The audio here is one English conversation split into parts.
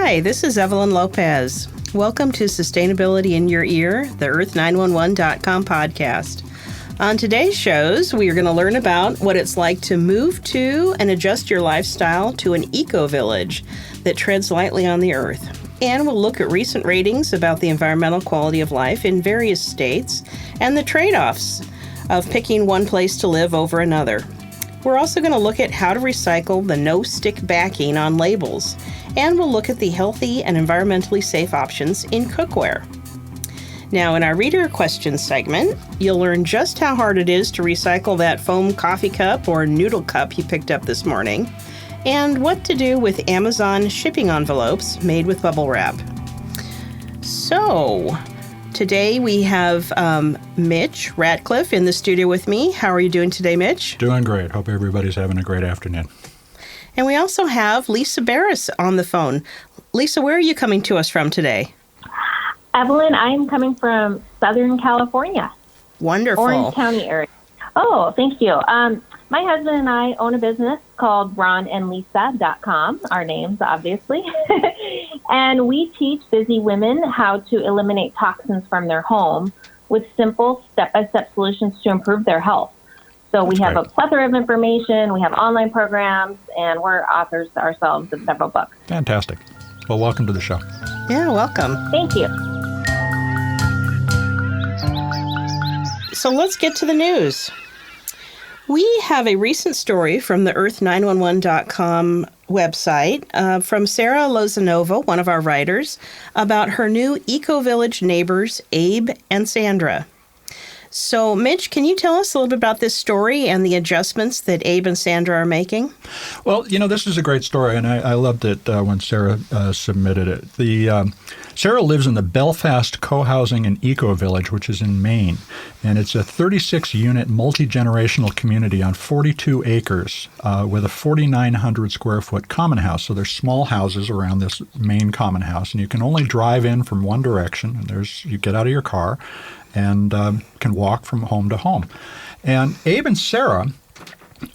Hi, this is Evelyn Lopez. Welcome to Sustainability in Your Ear, the Earth911.com podcast. On today's shows, we are going to learn about what it's like to move to and adjust your lifestyle to an eco-village that treads lightly on the earth. And we'll look at recent ratings about the environmental quality of life in various states and the trade-offs of picking one place to live over another. We're also going to look at how to recycle the no-stick backing on labels, and we'll look at the healthy and environmentally safe options in cookware. Now, in our reader questions segment, you'll learn just how hard it is to recycle that foam coffee cup or noodle cup you picked up this morning, and what to do with Amazon shipping envelopes made with bubble wrap. So, today we have Mitch Ratcliffe in the studio with me. How are you doing today, Mitch? Doing great. Hope everybody's having a great afternoon. And we also have Lisa Barris on the phone. Lisa, where are you coming to us from today? Evelyn, I am coming from Southern California. Wonderful. Orange County area. Oh, thank you. My husband and I own a business called RonandLisa.com, our names, obviously. And we teach busy women how to eliminate toxins from their home with simple step-by-step solutions to improve their health. So we have a plethora of information, we have online programs, and we're authors ourselves of several books. Fantastic. Well, welcome to the show. Yeah, welcome. Thank you. So let's get to the news. We have a recent story from the Earth911.com website from Sarah Lozanova, one of our writers, about her new eco-village neighbors, Abe and Sandra. So, Mitch, can you tell us a little bit about this story and the adjustments that Abe and Sandra are making? Well, this is a great story, and I loved it when Sarah submitted it. Sarah lives in the Belfast Co-Housing and Eco Village, which is in Maine, and it's a 36-unit multi-generational community on 42 acres with a 4,900 square foot common house. So there's small houses around this main common house, and you can only drive in from one direction. And you get out of your car and can walk from home to home. And Abe and Sarah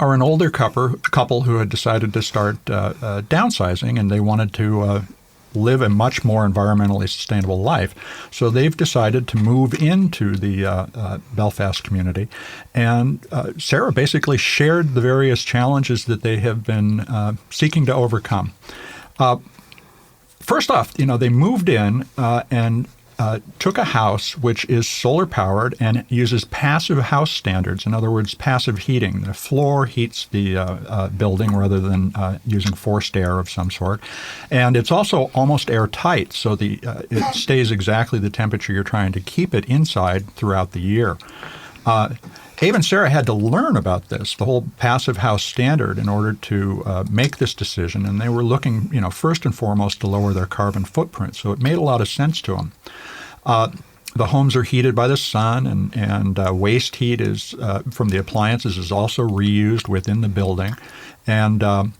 are an older couple who had decided to start downsizing, and they wanted to live a much more environmentally sustainable life. So they've decided to move into the Belfast community. And Sarah basically shared the various challenges that they have been seeking to overcome. First off, they moved in and took a house which is solar powered and uses passive house standards. In other words, passive heating. The floor heats the building rather than using forced air of some sort. And it's also almost airtight, so it stays exactly the temperature you're trying to keep it inside throughout the year. Abe and Sarah had to learn about this, the whole passive house standard, in order to make this decision. And they were looking, first and foremost to lower their carbon footprint. So it made a lot of sense to them. The homes are heated by the sun, and waste heat is from the appliances is also reused within the building. And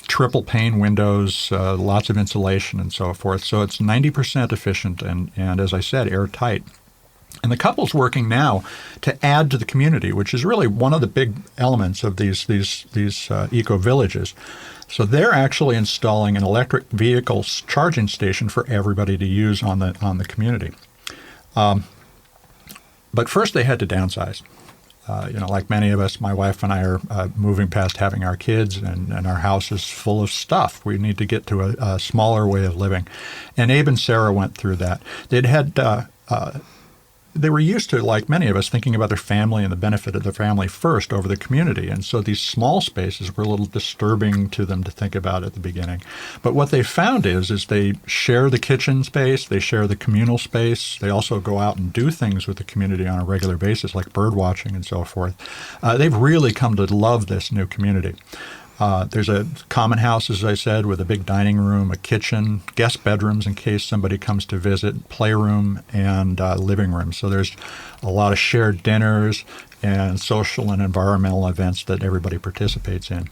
triple pane windows, lots of insulation and so forth. So it's 90% efficient and as I said, airtight. And the couple's working now to add to the community, which is really one of the big elements of these eco-villages. So they're actually installing an electric vehicle charging station for everybody to use on the community. But first they had to downsize. Like many of us, my wife and I are moving past having our kids, and our house is full of stuff. We need to get to a smaller way of living. And Abe and Sarah went through that. They were used to, like many of us, thinking about their family and the benefit of their family first over the community. And so these small spaces were a little disturbing to them to think about at the beginning. But what they found is they share the kitchen space, they share the communal space. They also go out and do things with the community on a regular basis, like bird watching and so forth. They've really come to love this new community. There's a common house, as I said, with a big dining room, a kitchen, guest bedrooms in case somebody comes to visit, playroom, and living room. So there's a lot of shared dinners and social and environmental events that everybody participates in.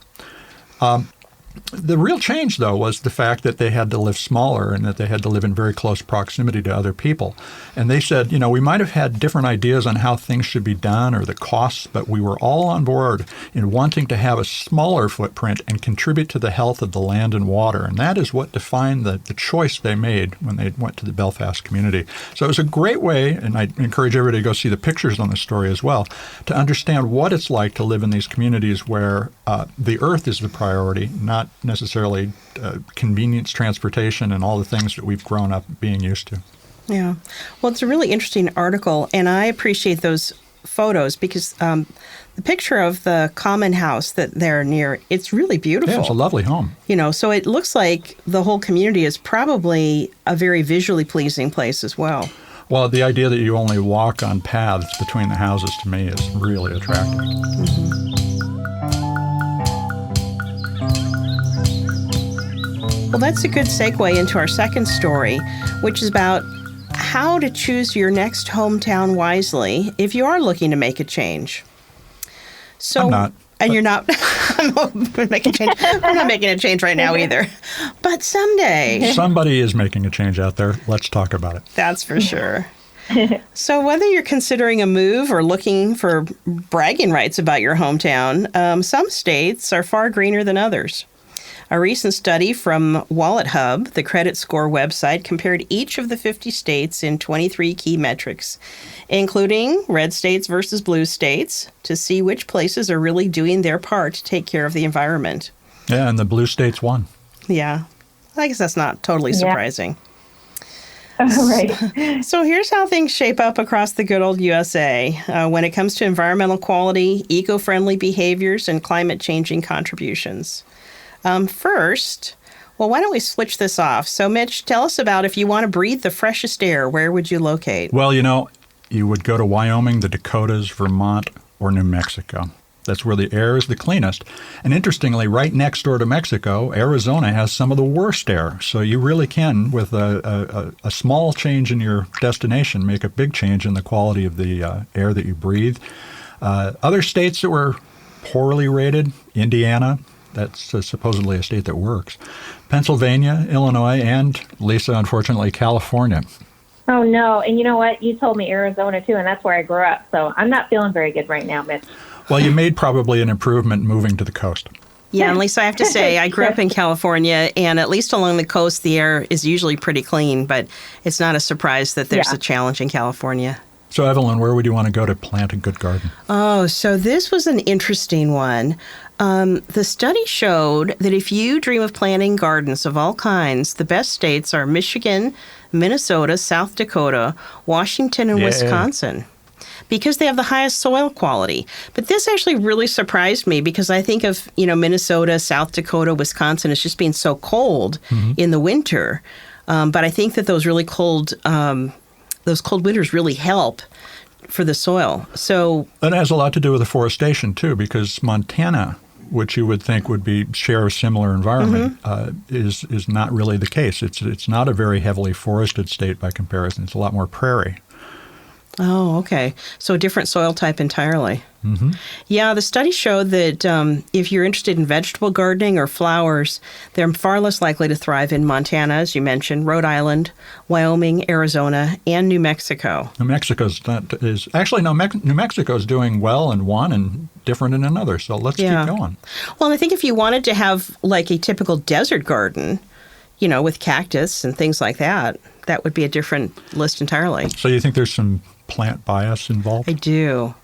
The real change, though, was the fact that they had to live smaller and that they had to live in very close proximity to other people. And they said, we might have had different ideas on how things should be done or the costs, but we were all on board in wanting to have a smaller footprint and contribute to the health of the land and water. And that is what defined the choice they made when they went to the Belfast community. So it was a great way, and I encourage everybody to go see the pictures on this story as well, to understand what it's like to live in these communities where the earth is the priority, not necessarily convenience, transportation, and all the things that we've grown up being used to. Yeah. Well, it's a really interesting article, and I appreciate those photos because the picture of the common house that they're near, it's really beautiful. Yeah, it's a lovely home. So it looks like the whole community is probably a very visually pleasing place as well. Well, the idea that you only walk on paths between the houses to me is really attractive. Mm-hmm. Well, that's a good segue into our second story, which is about how to choose your next hometown wisely if you are looking to make a change. So, I'm not. And you're not making a change. I'm not making a change right now either. But someday. Somebody is making a change out there. Let's talk about it. That's for sure. So whether you're considering a move or looking for bragging rights about your hometown, some states are far greener than others. A recent study from WalletHub, the credit score website, compared each of the 50 states in 23 key metrics, including red states versus blue states, to see which places are really doing their part to take care of the environment. Yeah, and the blue states won. Yeah. I guess that's not totally surprising. Right. So here's how things shape up across the good old USA when it comes to environmental quality, eco-friendly behaviors, and climate-changing contributions. First, why don't we switch this off? So, Mitch, tell us about if you want to breathe the freshest air, where would you locate? Well, you would go to Wyoming, the Dakotas, Vermont, or New Mexico. That's where the air is the cleanest. And interestingly, right next door to Mexico, Arizona has some of the worst air. So you really can, with a small change in your destination, make a big change in the quality of the air that you breathe. Other states that were poorly rated, Indiana, that's supposedly a state that works. Pennsylvania, Illinois, and, Lisa, unfortunately, California. Oh, no. And you know what? You told me Arizona, too, and that's where I grew up. So I'm not feeling very good right now, Mitch. Well, you made probably an improvement moving to the coast. Yeah, and Lisa, I have to say, I grew up in California, and at least along the coast, the air is usually pretty clean, but it's not a surprise that there's a challenge in California. So, Evelyn, where would you want to go to plant a good garden? Oh, so this was an interesting one. The study showed that if you dream of planting gardens of all kinds, the best states are Michigan, Minnesota, South Dakota, Washington, and Wisconsin, because they have the highest soil quality. But this actually really surprised me because I think of, Minnesota, South Dakota, Wisconsin as just being so cold in the winter. But I think that those really cold winters really help for the soil. So that has a lot to do with afforestation too, because Montana, which you would think would be share a similar environment, is not really the case. It's not a very heavily forested state by comparison. It's a lot more prairie. Oh, okay. So a different soil type entirely. Mm-hmm. Yeah, the study showed that if you're interested in vegetable gardening or flowers, they're far less likely to thrive in Montana, as you mentioned, Rhode Island, Wyoming, Arizona, and New Mexico. New Mexico is doing well in one and different in another. So let's keep going. Well, and I think if you wanted to have like a typical desert garden, with cactus and things like that, that would be a different list entirely. So you think there's some plant bias involved? I do.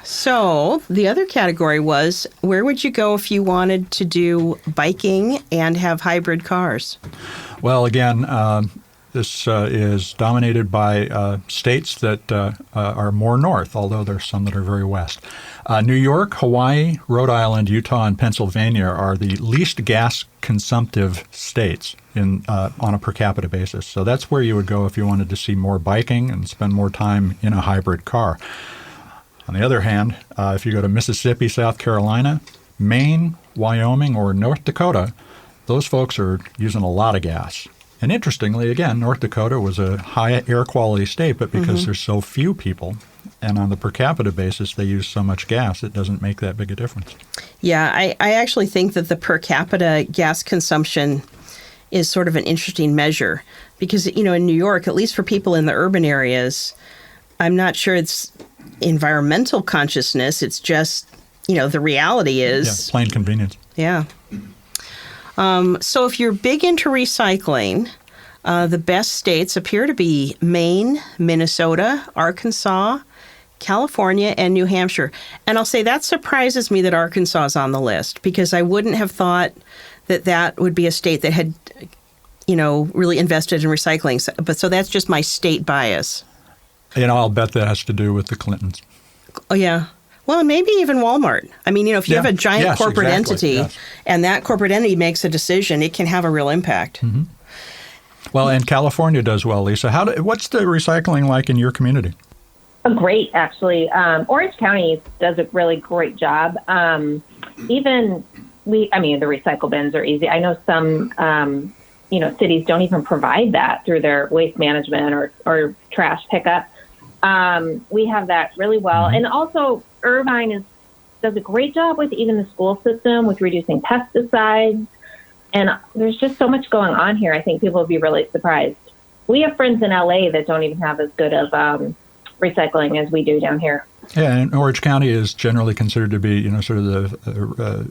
So the other category was, where would you go if you wanted to do biking and have hybrid cars? Well, again, this is dominated by states that are more north, although there's some that are very west. New York, Hawaii, Rhode Island, Utah, and Pennsylvania are the least gas-consumptive states on a per capita basis. So that's where you would go if you wanted to see more biking and spend more time in a hybrid car. On the other hand, if you go to Mississippi, South Carolina, Maine, Wyoming, or North Dakota, those folks are using a lot of gas. And interestingly, again, North Dakota was a high air quality state, but because there's so few people, and on the per capita basis they use so much gas, it doesn't make that big a difference. Yeah, I actually think that the per capita gas consumption is sort of an interesting measure because, in New York, at least for people in the urban areas, I'm not sure it's environmental consciousness. It's just, the reality is. Yeah, plain convenience. Yeah. So if you're big into recycling, the best states appear to be Maine, Minnesota, Arkansas, California, and New Hampshire. And I'll say that surprises me that Arkansas is on the list because I wouldn't have thought that would be a state that had, really invested in recycling. So that's just my state bias. I'll bet that has to do with the Clintons. Oh, yeah. Well, maybe even Walmart. I mean, if you have a giant corporate entity and that corporate entity makes a decision, it can have a real impact. Mm-hmm. Well, and California does well, Lisa. What's the recycling like in your community? Great, actually. Orange County does a really great job. The recycle bins are easy. I know some, cities don't even provide that through their waste management or trash pickup. We have that really well. And also, Irvine does a great job with even the school system with reducing pesticides. And there's just so much going on here. I think people will be really surprised. We have friends in LA that don't even have as good of recycling as we do down here. Yeah, and Orange County is generally considered to be, sort of the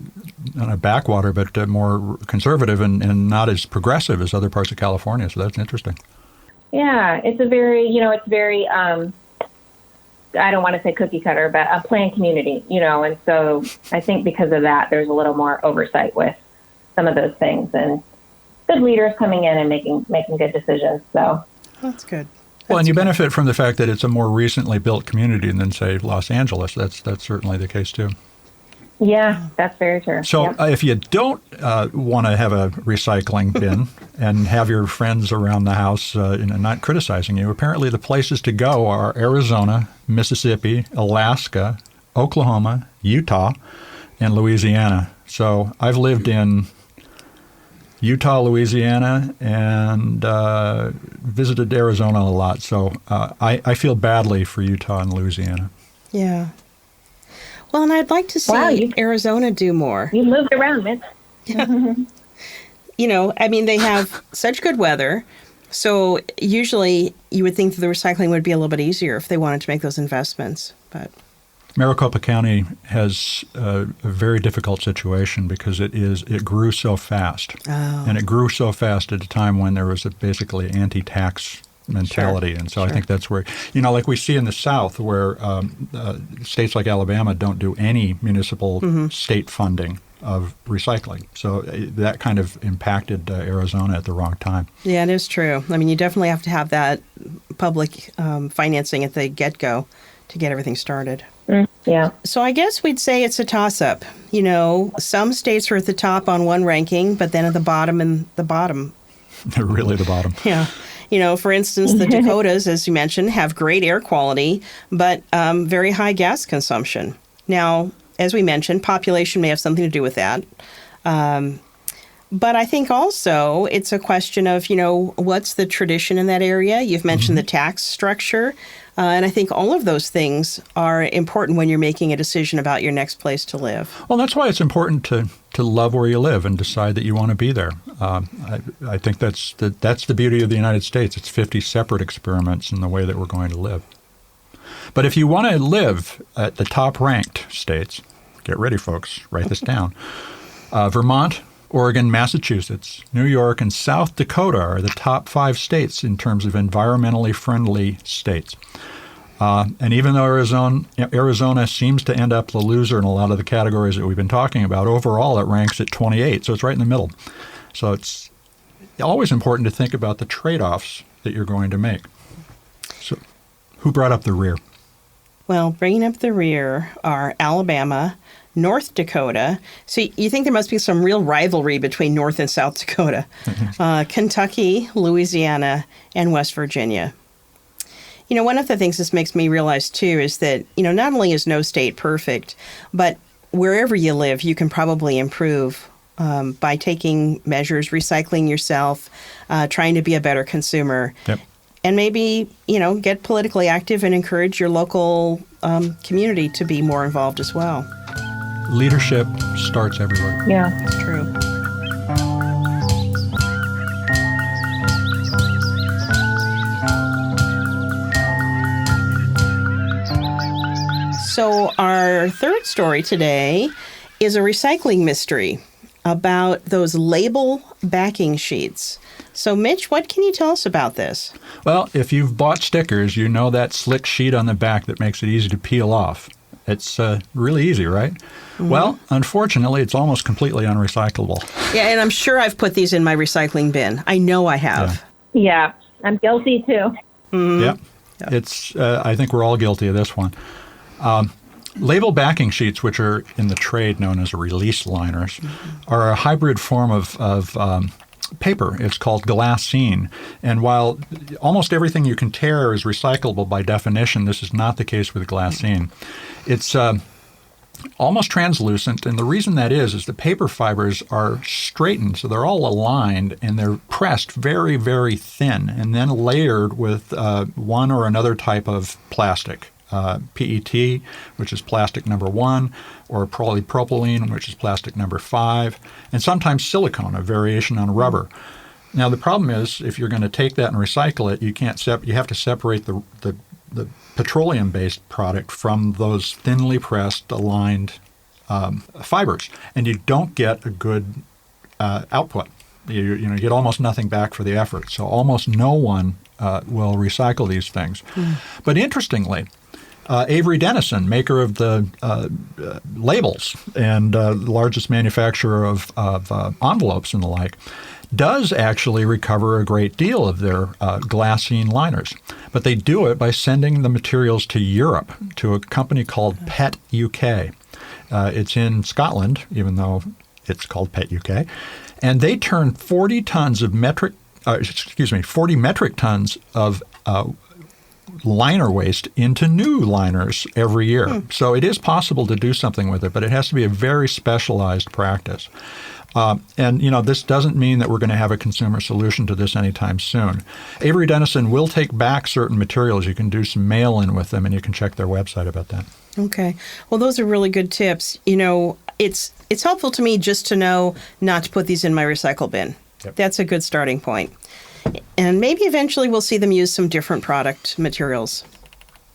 not a backwater, but more conservative and not as progressive as other parts of California. So that's interesting. Yeah, it's a very, I don't want to say cookie cutter, but a planned community, and so I think because of that, there's a little more oversight with some of those things and good leaders coming in and making good decisions. So that's good. Well, and you benefit from the fact that it's a more recently built community than, say, Los Angeles. That's certainly the case, too. Yeah, that's very true. So if you don't want to have a recycling bin and have your friends around the house not criticizing you, apparently the places to go are Arizona, Mississippi, Alaska, Oklahoma, Utah, and Louisiana. So I've lived in Utah, Louisiana, and visited Arizona a lot. So I feel badly for Utah and Louisiana. Yeah. Well, and I'd like to see Arizona do more. You moved around, Mitch. They have such good weather. So usually you would think that the recycling would be a little bit easier if they wanted to make those investments. But Maricopa County has a very difficult situation because it grew so fast. Oh. And it grew so fast at a time when there was a basically anti-tax mentality. Sure. And so I think that's where, like we see in the South where states like Alabama don't do any municipal state funding of recycling. So that kind of impacted Arizona at the wrong time. Yeah, it is true. I mean, you definitely have to have that public financing at the get-go to get everything started. Yeah. So I guess we'd say it's a toss-up. Some states are at the top on one ranking, but then at the bottom and the bottom. Really the bottom. Yeah. For instance, the Dakotas, as you mentioned, have great air quality, but very high gas consumption. Now, as we mentioned, population may have something to do with that. But I think also it's a question of, what's the tradition in that area? You've mentioned the tax structure. And I think all of those things are important when you're making a decision about your next place to live. Well, that's why it's important to love where you live and decide that you want to be there. I think that's the beauty of the United States. It's 50 separate experiments in the way that we're going to live. But if you want to live at the top-ranked states, get ready, folks, write this down. Vermont, Oregon, Massachusetts, New York, and South Dakota are the top 5 states in terms of environmentally friendly states. And even though Arizona seems to end up the loser in a lot of the categories that we've been talking about, overall it ranks at 28, so it's right in the middle. So it's always important to think about the trade-offs that you're going to make. So who brought up the rear? Well, bringing up the rear are Alabama, North Dakota. So you think there must be some real rivalry between North and South Dakota. Kentucky, Louisiana, and West Virginia. One of the things this makes me realize, too, is that, not only is no state perfect, but wherever you live, you can probably improve by taking measures, recycling yourself, trying to be a better consumer. Yep. And maybe, get politically active and encourage your local community to be more involved as well. leadership starts everywhere. Yeah. It's true. So our third story today is a recycling mystery about those label backing sheets. So Mitch, what can you tell us about this? Well, if you've bought stickers, you know that slick sheet on the back that makes it easy to peel off. It's really easy, right? Mm-hmm. Well, unfortunately, it's almost completely unrecyclable. Yeah, and I'm sure I've put these in my recycling bin. I know I have. Yeah, I'm guilty too. Mm-hmm. Yeah. It's. I think we're all guilty of this one. Label backing sheets, which are in the trade known as release liners, are a hybrid form of paper. It's called glassine. And while almost everything you can tear is recyclable by definition, this is not the case with glassine. It's almost translucent, and the reason that is the paper fibers are straightened, so they're all aligned, and they're pressed very, very thin, and then layered with one or another type of plastic. PET, which is plastic number 1, or polypropylene, which is plastic number 5, and sometimes silicone, a variation on rubber. Now, the problem is, if you're going to take that and recycle it, you have to separate the petroleum-based product from those thinly pressed, aligned fibers, and you don't get a good output. You get almost nothing back for the effort. So almost no one will recycle these things. But interestingly, Avery Dennison, maker of the labels and the largest manufacturer of envelopes and the like, does actually recover a great deal of their glassine liners. But they do it by sending the materials to Europe, to a company called PET UK. It's in Scotland, even though it's called PET UK. And they turn 40 metric tons of liner waste into new liners every year. So it is possible to do something with it, but it has to be a very specialized practice. And, this doesn't mean that we're going to have a consumer solution to this anytime soon. Avery Dennison will take back certain materials. You can do some mail-in with them, and you can check their website about that. Okay. Well, those are really good tips. It's helpful to me just to know not to put these in my recycle bin. Yep. That's a good starting point. And maybe eventually we'll see them use some different product materials.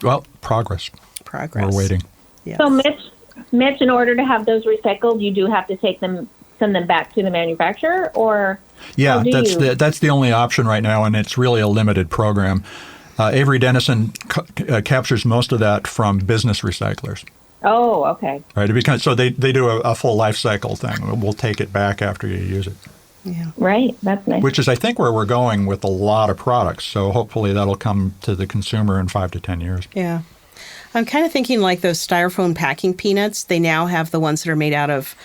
Well, progress. We're waiting. Yes. So, Mitch, in order to have those recycled, you do have to send them back to the manufacturer, or yeah, that's the only option right now, and it's really a limited program. Avery Dennison captures most of that from business recyclers. Oh, okay. Right, because so they do a full life cycle thing. We'll take it back after you use it. Yeah. Right, that's nice. Which is, I think, where we're going with a lot of products. So hopefully that'll come to the consumer in 5 to 10 years. Yeah. I'm kind of thinking like those styrofoam packing peanuts. They now have the ones that are made out of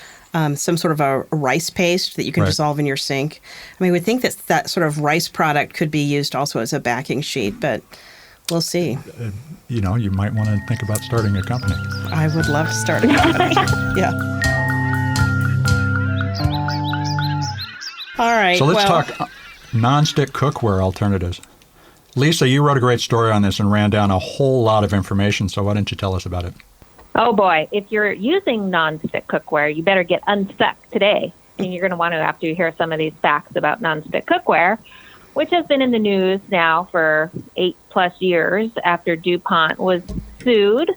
some sort of a rice paste that you can dissolve in your sink. I mean, I would think that sort of rice product could be used also as a backing sheet, but we'll see. You might want to think about starting a company. I would love to start a company. Yeah. All right. So let's talk nonstick cookware alternatives. Lisa, you wrote a great story on this and ran down a whole lot of information, so why don't you tell us about it? Oh, boy. If you're using nonstick cookware, you better get unstuck today. And you're going to want to, after you hear some of these facts about nonstick cookware, which has been in the news now for 8+ years after DuPont was sued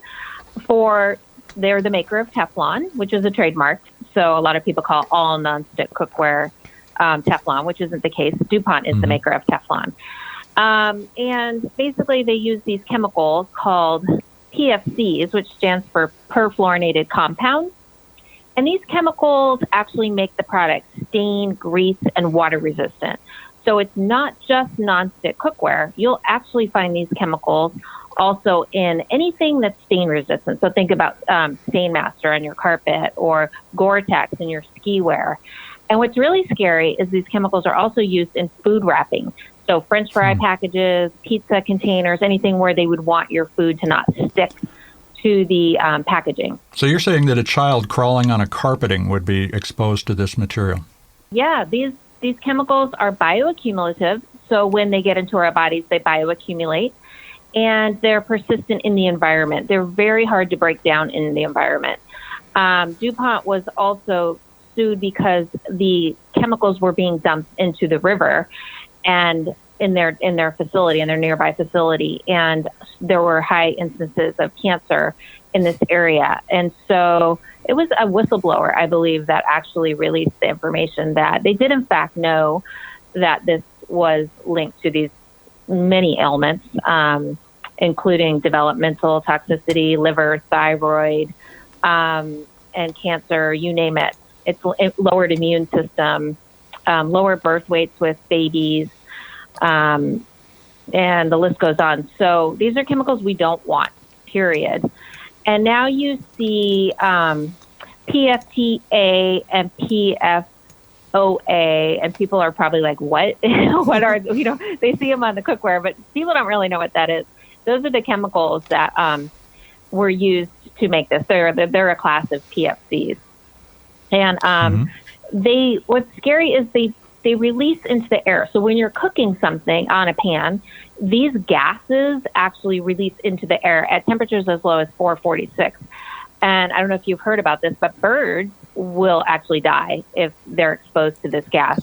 they're the maker of Teflon, which is a trademark. So a lot of people call all nonstick cookware Teflon, which isn't the case. DuPont is the maker of Teflon. And basically they use these chemicals called PFCs, which stands for perfluorinated compounds. And these chemicals actually make the product stain, grease, and water resistant. So it's not just nonstick cookware. You'll actually find these chemicals also in anything that's stain resistant. So think about Stainmaster on your carpet or Gore-Tex in your ski wear. And what's really scary is these chemicals are also used in food wrapping. So French fry packages, pizza containers, anything where they would want your food to not stick to the packaging. So you're saying that a child crawling on a carpeting would be exposed to this material? Yeah, these chemicals are bioaccumulative. So when they get into our bodies, they bioaccumulate. And they're persistent in the environment. They're very hard to break down in the environment. DuPont was also sued because the chemicals were being dumped into the river and in their facility, in their nearby facility. And there were high instances of cancer in this area. And so it was a whistleblower, I believe, that actually released the information that they did in fact know that this was linked to these many ailments, including developmental toxicity, liver, thyroid, and cancer, you name it. It lowered immune system, lower birth weights with babies, and the list goes on. So these are chemicals we don't want, period. And now you see PFTA and PFOA, and people are probably like, what? What are, they see them on the cookware, but people don't really know what that is. Those are the chemicals that were used to make this. They're a class of PFCs. And what's scary is they release into the air. So when you're cooking something on a pan, these gases actually release into the air at temperatures as low as 446. And I don't know if you've heard about this, but birds will actually die if they're exposed to this gas.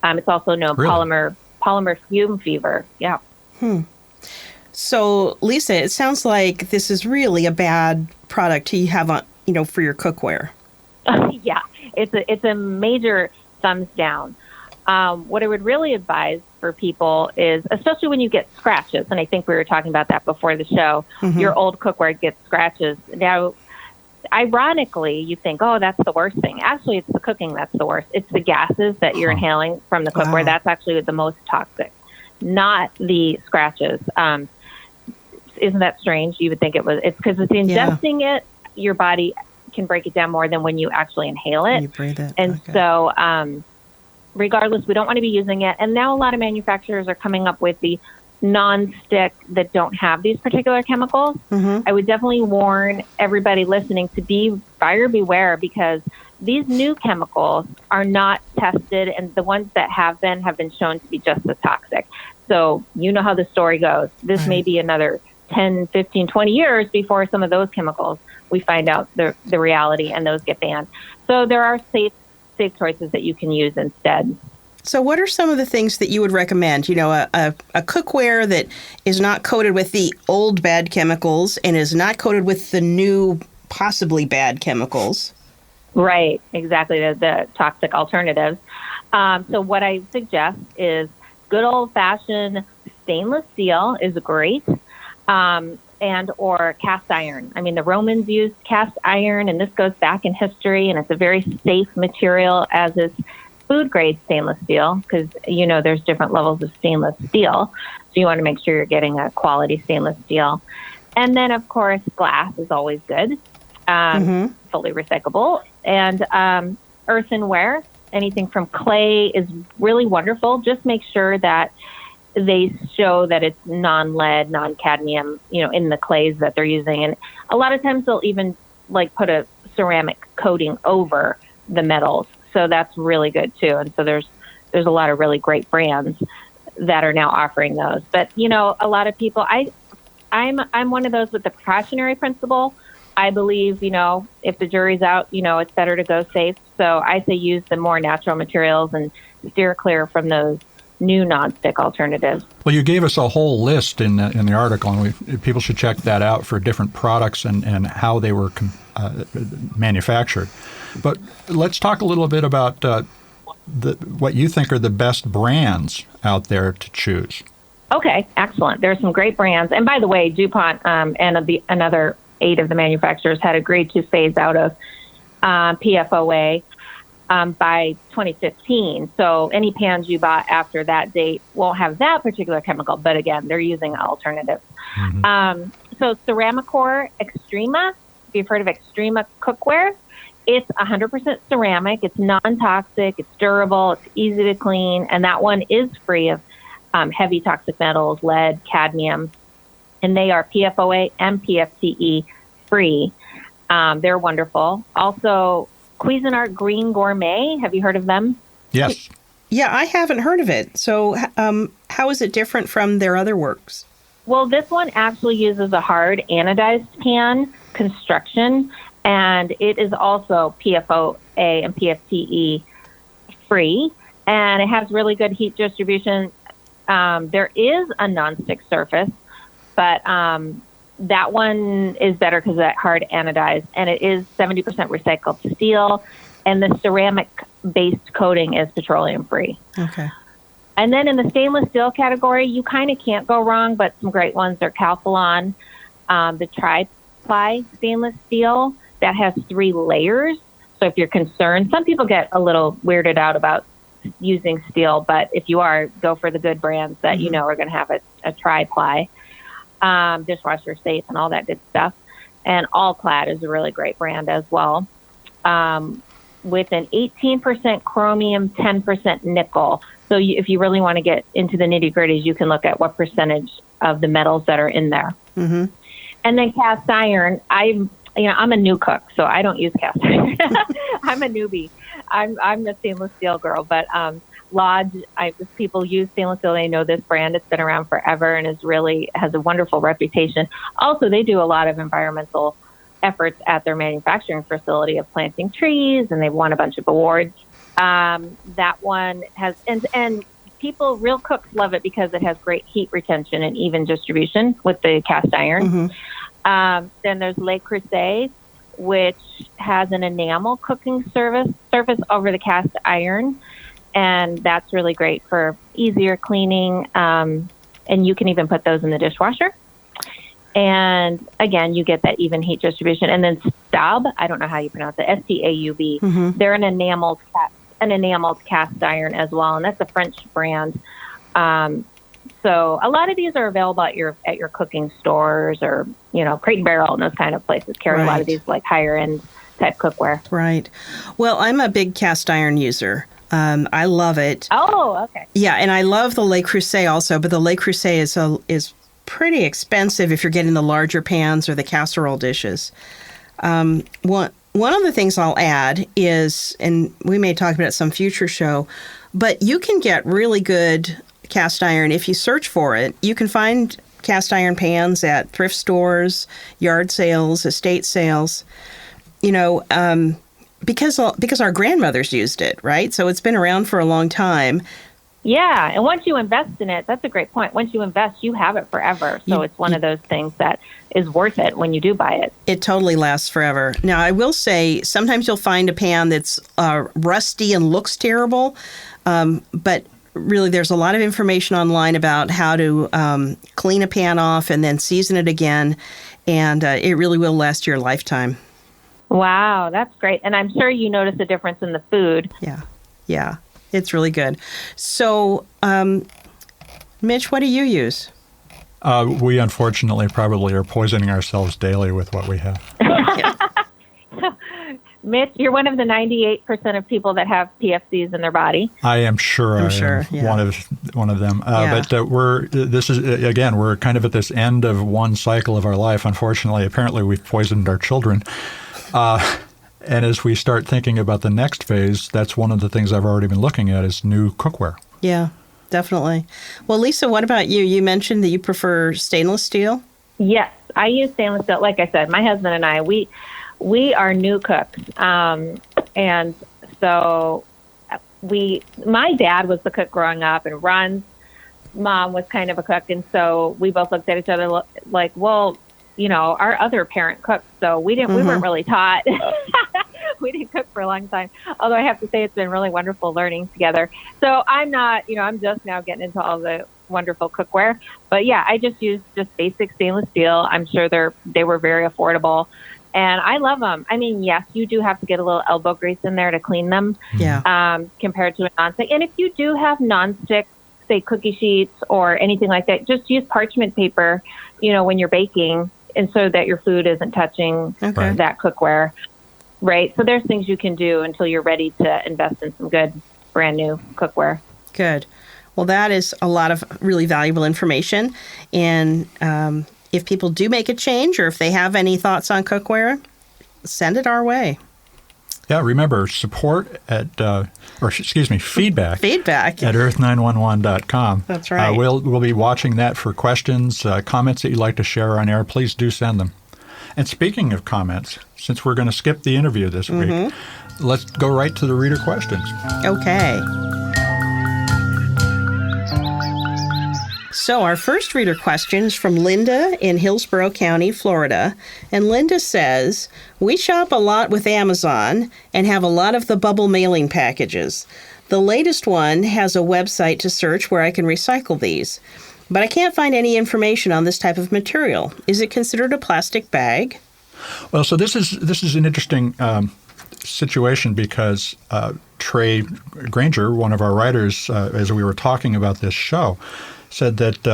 It's also known Really? polymer fume fever. Yeah. So, Lisa, it sounds like this is really a bad product to have on, for your cookware. Yeah, it's a major thumbs down. What I would really advise for people is, especially when you get scratches, and I think we were talking about that before the show, your old cookware gets scratches. Now, ironically, you think, oh, that's the worst thing. Actually, it's the cooking that's the worst. It's the gases that you're inhaling from the cookware. Wow. That's actually the most toxic, not the scratches. Isn't that strange? You would think it's because it's ingesting it, your body can break it down more than when you actually inhale it. You breathe it. And okay. so, regardless, we don't want to be using it. And now a lot of manufacturers are coming up with the non-stick that don't have these particular chemicals. I would definitely warn everybody listening to be buyer beware, because these new chemicals are not tested, and the ones that have been shown to be just as toxic. So you know how the story goes. This may be another 10, 15, 20 years before some of those chemicals, we find out the reality and those get banned. So there are safe choices that you can use instead. So what are some of the things that you would recommend? A cookware that is not coated with the old bad chemicals and is not coated with the new possibly bad chemicals. Right, exactly, the toxic alternatives. So what I suggest is good old-fashioned stainless steel is great, and or cast iron. I mean, the Romans used cast iron, and this goes back in history, and it's a very safe material, as is food-grade stainless steel, because, there's different levels of stainless steel. So you want to make sure you're getting a quality stainless steel. And then, of course, glass is always good, fully recyclable. And earthenware, anything from clay is really wonderful. Just make sure that they show that it's non-lead, non-cadmium, in the clays that they're using. And a lot of times they'll even put a ceramic coating over the metals. So that's really good too. And so there's a lot of really great brands that are now offering those. But, a lot of people, I'm one of those with the precautionary principle. I believe, if the jury's out, it's better to go safe. So I say use the more natural materials and steer clear from those new nonstick alternatives. Well, you gave us a whole list in the article, and people should check that out for different products and how they were manufactured. But let's talk a little bit about what you think are the best brands out there to choose. Okay, excellent. There's some great brands. And by the way, DuPont and another 8 of the manufacturers had agreed to phase out of PFOA by 2015. So any pans you bought after that date won't have that particular chemical. But again, they're using alternatives. So Ceramacor Extrema, if you've heard of Extrema cookware, it's 100% ceramic. It's non-toxic. It's durable. It's easy to clean. And that one is free of heavy toxic metals, lead, cadmium. And they are PFOA and PFTE free. They're wonderful. Also, Cuisinart Green Gourmet. Have you heard of them? Yes. Yeah, I haven't heard of it. So how is it different from their other works? Well, this one actually uses a hard anodized pan construction, and it is also PFOA and PFTE free, and it has really good heat distribution. There is a nonstick surface, but that one is better because that hard anodized, and it is 70% recycled steel, and the ceramic-based coating is petroleum-free. Okay. And then in the stainless steel category, you kind of can't go wrong, but some great ones are Calphalon, the tri-ply stainless steel that has 3 layers. So if you're concerned, some people get a little weirded out about using steel, but if you are, go for the good brands that you know are going to have a tri-ply, dishwasher safe and all that good stuff. And All-Clad is a really great brand as well, with an 18% chromium, 10% nickel. So if you really want to get into the nitty-gritties, you can look at what percentage of the metals that are in there. Mm-hmm. And then cast iron. I'm a new cook, so I don't use cast iron. I'm a newbie. I'm a stainless steel girl, but Lodge, if people use stainless steel, they know this brand. It's been around forever and has a wonderful reputation. Also, they do a lot of environmental efforts at their manufacturing facility of planting trees, and they've won a bunch of awards. That one has, and people, real cooks love it because it has great heat retention and even distribution with the cast iron. Mm-hmm. Then there's Le Creuset, which has an enamel cooking surface over the cast iron, and that's really great for easier cleaning. And you can even put those in the dishwasher. And again, you get that even heat distribution. And then Staub, I don't know how you pronounce it, Staub. Mm-hmm. They're an enameled cast iron as well, and that's a French brand. So a lot of these are available at your cooking stores, or Crate and Barrel and those kind of places carry a lot of these like higher end type cookware. Right. Well, I'm a big cast iron user. I love it. Oh, okay. Yeah, and I love the Le Creuset also, but the Le Creuset is pretty expensive if you're getting the larger pans or the casserole dishes. One of the things I'll add is, and we may talk about it some future show, but you can get really good cast iron if you search for it. You can find cast iron pans at thrift stores, yard sales, estate sales, because our grandmothers used it, right? So it's been around for a long time. Yeah, and once you invest in it, that's a great point. Once you invest, you have it forever. So it's one of those things that is worth it when you do buy it. It totally lasts forever. Now, I will say, sometimes you'll find a pan that's rusty and looks terrible, but really there's a lot of information online about how to clean a pan off and then season it again, and it really will last your lifetime. Wow, that's great. And I'm sure you notice a difference in the food. Yeah. It's really good. So, Mitch, what do you use? We unfortunately probably are poisoning ourselves daily with what we have. Mitch, you're one of the 98% of people that have PFCs in their body. I am sure. Yeah. One of them. But we're kind of at this end of one cycle of our life. Unfortunately, apparently we've poisoned our children. And as we start thinking about the next phase, that's one of the things I've already been looking at is new cookware. Yeah, definitely. Well, Lisa, what about you? You mentioned that you prefer stainless steel. Yes, I use stainless steel. Like I said, my husband and I, we are new cooks. And so my dad was the cook growing up, and Ron's mom was kind of a cook. And so we both looked at each other like, well, our other parent cooked, so we weren't really taught. We didn't cook for a long time. Although I have to say it's been really wonderful learning together. So I'm not, I'm just now getting into all the wonderful cookware. But yeah, I just use just basic stainless steel. I'm sure they were very affordable, and I love them. I mean, yes, you do have to get a little elbow grease in there to clean them. Yeah. Compared to a nonstick. And if you do have nonstick, say cookie sheets or anything like that, just use parchment paper, when you're baking, and so that your food isn't touching that cookware, right? So there's things you can do until you're ready to invest in some good, brand new cookware. Good. Well, that is a lot of really valuable information. And if people do make a change, or if they have any thoughts on cookware, send it our way. Yeah, remember, feedback at earth911.com. That's right. We'll be watching that for questions, comments that you'd like to share on air. Please do send them. And speaking of comments, since we're going to skip the interview this week, let's go right to the reader questions. Okay. So our first reader question is from Linda in Hillsborough County, Florida. And Linda says, we shop a lot with Amazon and have a lot of the bubble mailing packages. The latest one has a website to search where I can recycle these. But I can't find any information on this type of material. Is it considered a plastic bag? Well, so this is an interesting situation because Trey Granger, one of our writers, as we were talking about this show, said that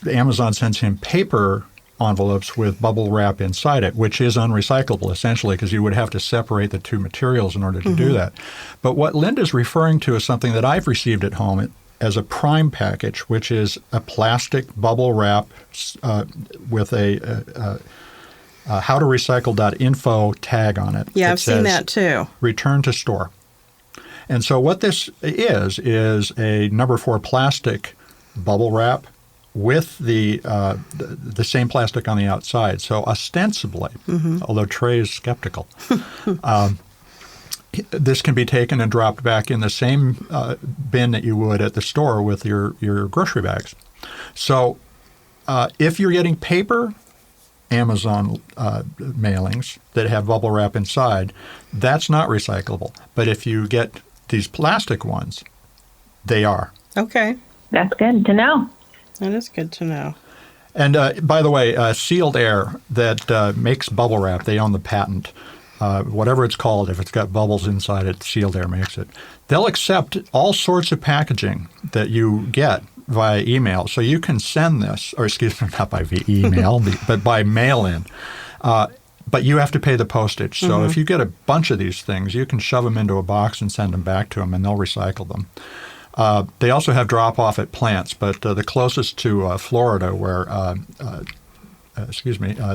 Amazon sends him paper envelopes with bubble wrap inside it, which is unrecyclable essentially because you would have to separate the two materials in order to do that. But what Linda's referring to is something that I've received at home as a Prime package, which is a plastic bubble wrap with a howtorecycle.info tag on it. Yeah, I've seen that too. Return to store. And so what this is a number 4 plastic bubble wrap with the same plastic on the outside. So ostensibly, although Trey is skeptical, this can be taken and dropped back in the same bin that you would at the store with your grocery bags. So if you're getting paper Amazon mailings that have bubble wrap inside, that's not recyclable. But if you get these plastic ones, they are. Okay. That's good to know. That is good to know. And by the way, Sealed Air that makes bubble wrap, they own the patent. Whatever it's called, if it's got bubbles inside it, Sealed Air makes it. They'll accept all sorts of packaging that you get via email. So you can send this, or excuse me, not by via email, but by mail-in. But you have to pay the postage. So if you get a bunch of these things, you can shove them into a box and send them back to them, and they'll recycle them. They also have drop-off at plants, but the closest to Florida, where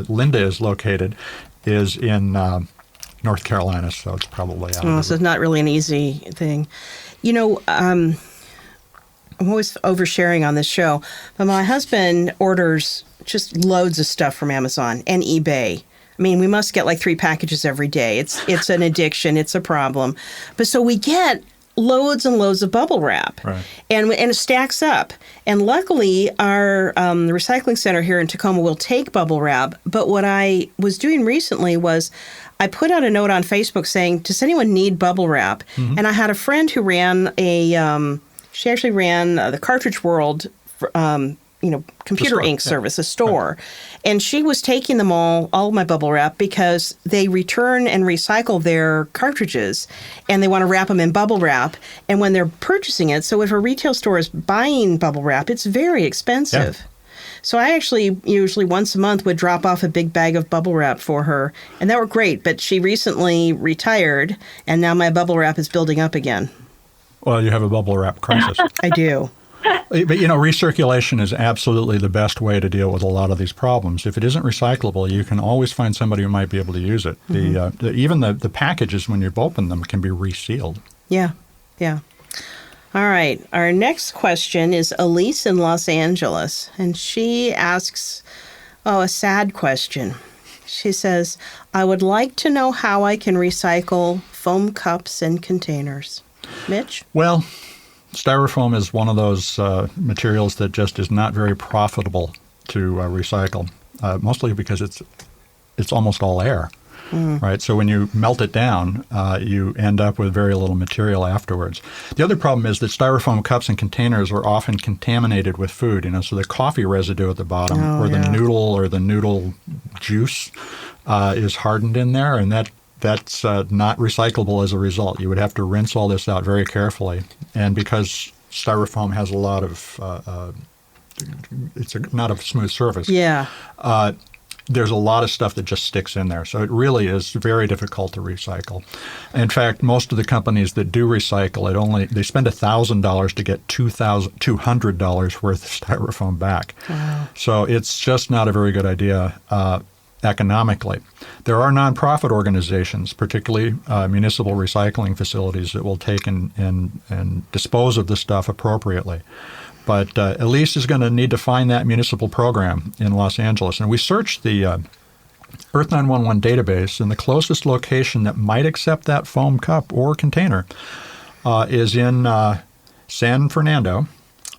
Linda is located, is in North Carolina, so it's probably out. Oh, so it's not really an easy thing. You know, I'm always oversharing on this show, but my husband orders just loads of stuff from Amazon and eBay. I mean, we must get like 3 packages every day. It's an addiction. It's a problem. But so we get loads and loads of bubble wrap, right. and it stacks up. And luckily, our recycling center here in Tacoma will take bubble wrap. But what I was doing recently was I put out a note on Facebook saying, does anyone need bubble wrap? And I had a friend who ran she actually ran the Cartridge World computer ink service, a store. And she was taking them all my bubble wrap, because they return and recycle their cartridges and they want to wrap them in bubble wrap. And when they're purchasing it, so if a retail store is buying bubble wrap, it's very expensive. Yeah. So I actually usually once a month would drop off a big bag of bubble wrap for her. And that worked great. But she recently retired, and now my bubble wrap is building up again. Well, you have a bubble wrap crisis. I do. But, recirculation is absolutely the best way to deal with a lot of these problems. If it isn't recyclable, you can always find somebody who might be able to use it. Even the packages, when you've opened them, can be resealed. Yeah. All right. Our next question is Elise in Los Angeles, and she asks, a sad question. She says, I would like to know how I can recycle foam cups and containers. Mitch? Well, Styrofoam is one of those materials that just is not very profitable to recycle, mostly because it's almost all air, right? So when you melt it down, you end up with very little material afterwards. The other problem is that Styrofoam cups and containers are often contaminated with food, so the coffee residue at the bottom the noodle or the noodle juice is hardened in there, and that's not recyclable as a result. You would have to rinse all this out very carefully. And because Styrofoam has a lot of, not a smooth surface. Yeah. There's a lot of stuff that just sticks in there. So it really is very difficult to recycle. In fact, most of the companies that do recycle they spend $1,000 to get $200 worth of Styrofoam back. Wow. So it's just not a very good idea. Economically. There are nonprofit organizations, particularly municipal recycling facilities, that will take and dispose of the stuff appropriately. But Elise is going to need to find that municipal program in Los Angeles. And we searched the Earth 911 database, and the closest location that might accept that foam cup or container is in San Fernando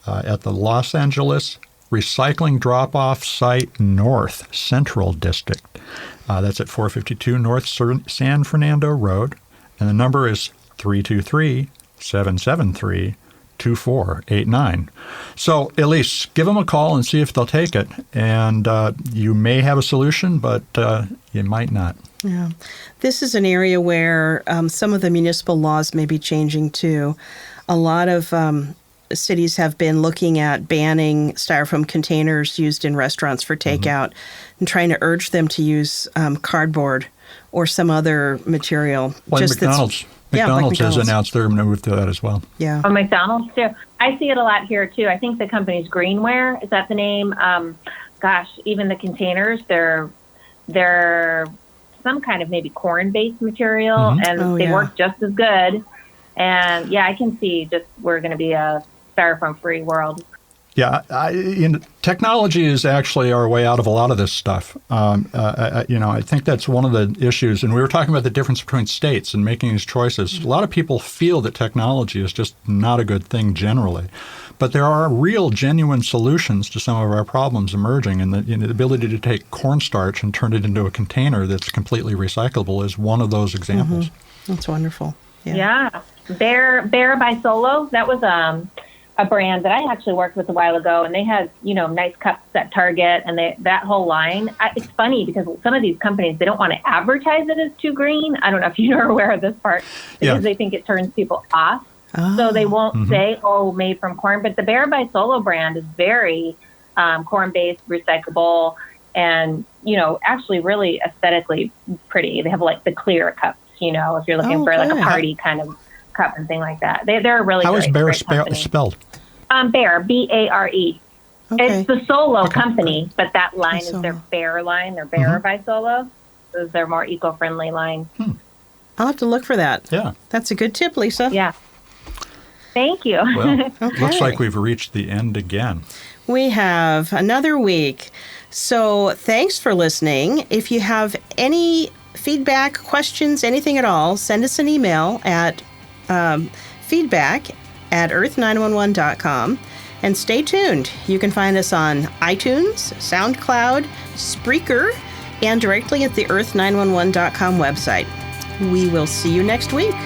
at the Los Angeles Recycling Drop-Off Site North Central District. That's at 452 North San Fernando Road, and the number is 323-773-2489. So, Elise, give them a call and see if they'll take it. And you may have a solution, but you might not. Yeah. This is an area where some of the municipal laws may be changing too. A lot of cities have been looking at banning styrofoam containers used in restaurants for takeout and trying to urge them to use cardboard or some other material. Like McDonald's. McDonald's has announced they're going to move to that as well. Yeah. Oh, McDonald's too. I see it a lot here too. I think the company's Greenware, is that the name? Even the containers, they're some kind of maybe corn-based material, and they work just as good. And I can see we're going to be a styrofoam-free world. Yeah, technology is actually our way out of a lot of this stuff. I think that's one of the issues. And we were talking about the difference between states and making these choices. A lot of people feel that technology is just not a good thing generally. But there are real, genuine solutions to some of our problems emerging. And the ability to take cornstarch and turn it into a container that's completely recyclable is one of those examples. That's wonderful. Yeah. Bear by Solo, that was a brand that I actually worked with a while ago, and they had, nice cups at Target, and that whole line. It's funny because some of these companies, they don't want to advertise it as too green. I don't know if you're aware of this part, because they think it turns people off. So they won't say, made from corn. But the Bear by Solo brand is very corn-based, recyclable, and, actually really aesthetically pretty. They have like the clear cups, if you're looking for like a party kind of cup and thing like that. They're really How is Bear spelled? Bear, B-A-R-E. Okay. It's the Solo company, but that line is their Bear line. Their Bear by Solo. This is their more eco-friendly line. I'll have to look for that. Yeah. That's a good tip, Lisa. Yeah. Thank you. Well, looks like we've reached the end again. We have another week. So thanks for listening. If you have any feedback, questions, anything at all, send us an email at feedback@earth911.com. And stay tuned. You can find us on iTunes, SoundCloud, Spreaker, and directly at the earth911.com website. We will see you next week.